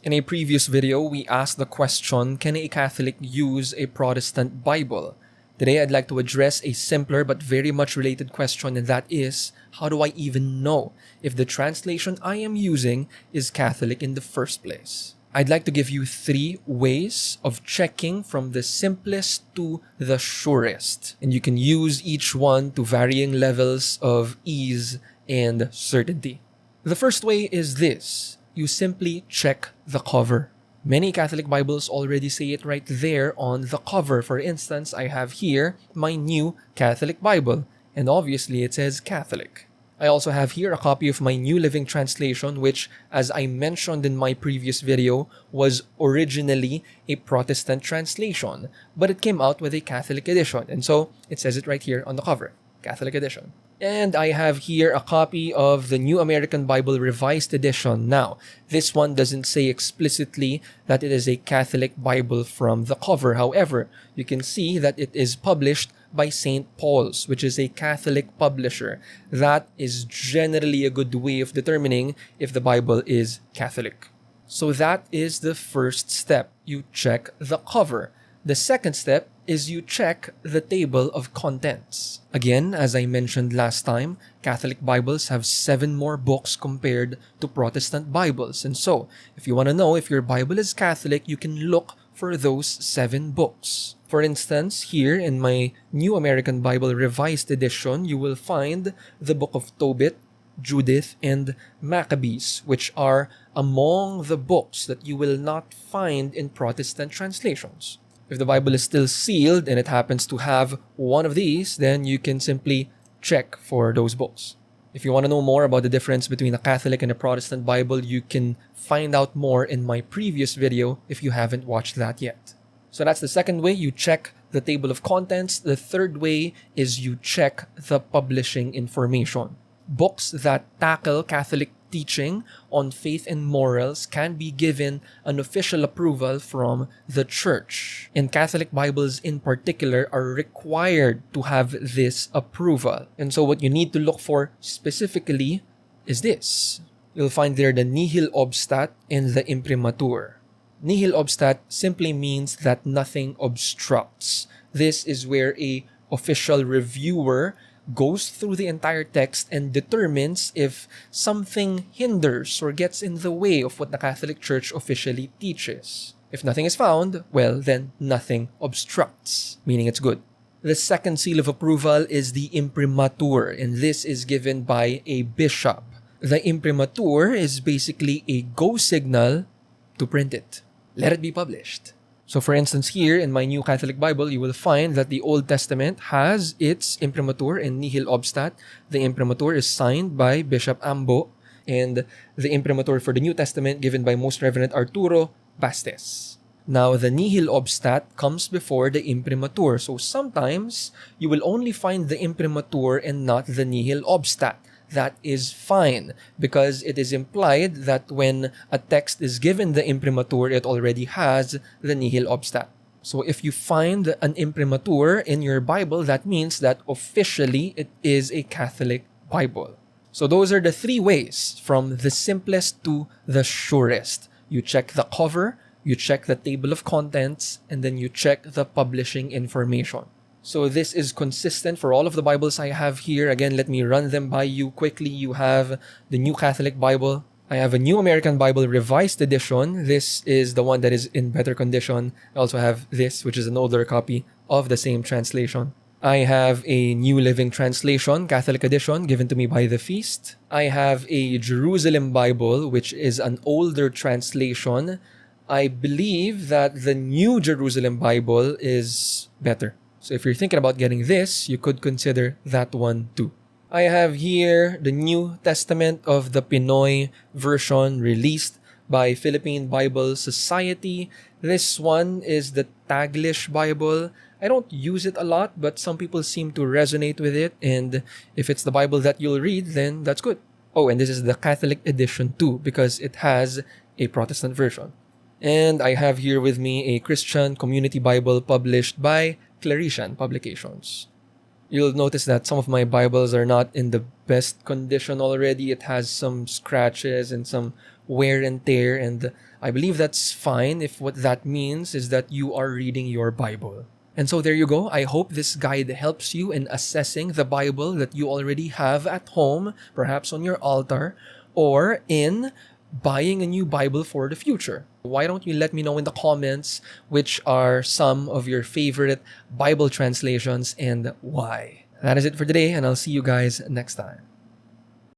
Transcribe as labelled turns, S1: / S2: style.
S1: In a previous video, we asked the question, can a Catholic use a Protestant Bible? Today, I'd like to address a simpler but very much related question, and that is, how do I even know if the translation I am using is Catholic in the first place? I'd like to give you 3 ways of checking from the simplest to the surest, and you can use each one to varying levels of ease and certainty. The first way is this. You simply check the cover. Many Catholic Bibles already say it right there on the cover. For instance, I have here my New Catholic Bible, and obviously it says Catholic. I also have here a copy of my New Living Translation, which, as I mentioned in my previous video, was originally a Protestant translation, but it came out with a Catholic edition, and so it says it right here on the cover, Catholic edition. And I have here a copy of the New American Bible Revised Edition. Now, this one doesn't say explicitly that it is a Catholic Bible from the cover. However, you can see that it is published by St. Paul's, which is a Catholic publisher. That is generally a good way of determining if the Bible is Catholic. So that is the first step. You check the cover. The second step is you check the table of contents. Again, as I mentioned last time, Catholic Bibles have 7 more books compared to Protestant Bibles. And so, if you want to know if your Bible is Catholic, you can look for those 7 books. For instance, here in my New American Bible Revised Edition, you will find the book of Tobit, Judith, and Maccabees, which are among the books that you will not find in Protestant translations. If the Bible is still sealed and it happens to have one of these, then you can simply check for those books. If you want to know more about the difference between a Catholic and a Protestant Bible, you can find out more in my previous video if you haven't watched that yet. So that's the second way, you check the table of contents. The third way is you check the publishing information. Books that tackle Catholic teaching on faith and morals can be given an official approval from the Church. And Catholic Bibles in particular are required to have this approval. And so what you need to look for specifically is this. You'll find there the nihil obstat and the imprimatur. Nihil obstat simply means that nothing obstructs. This is where a official reviewer goes through the entire text and determines if something hinders or gets in the way of what the Catholic Church officially teaches. If nothing is found, well, then nothing obstructs, meaning it's good. The second seal of approval is the imprimatur, and this is given by a bishop. The imprimatur is basically a go signal to print it. Let it be published. So for instance, here in my New Catholic Bible, you will find that the Old Testament has its imprimatur and nihil obstat. The imprimatur is signed by Bishop Ambo, and the imprimatur for the New Testament given by Most Reverend Arturo Bastes. Now, the nihil obstat comes before the imprimatur. So sometimes you will only find the imprimatur and not the nihil obstat. That is fine, because it is implied that when a text is given the imprimatur, it already has the nihil obstat. So if you find an imprimatur in your Bible, that means that officially it is a Catholic Bible. So those are the 3 ways, from the simplest to the surest. You check the cover, you check the table of contents, and then you check the publishing information. So this is consistent for all of the Bibles I have here. Again, let me run them by you quickly. You have the New Catholic Bible. I have a New American Bible Revised Edition. This is the one that is in better condition. I also have this, which is an older copy of the same translation. I have a New Living Translation, Catholic edition, given to me by the Feast. I have a Jerusalem Bible, which is an older translation. I believe that the New Jerusalem Bible is better. So if you're thinking about getting this, you could consider that one too. I have here the New Testament of the Pinoy version released by Philippine Bible Society. This one is the Taglish Bible. I don't use it a lot, but some people seem to resonate with it. And if it's the Bible that you'll read, then that's good. Oh, and this is the Catholic edition too, because it has a Protestant version. And I have here with me a Christian Community Bible published by Claretian Publications. You'll notice that some of my Bibles are not in the best condition already. It has some scratches and some wear and tear, and I believe that's fine if what that means is that you are reading your Bible. And so there you go. I hope this guide helps you in assessing the Bible that you already have at home, perhaps on your altar, or in buying a new Bible for the future. Why don't you let me know in the comments which are some of your favorite Bible translations and why? That is it for today, and I'll see you guys next time.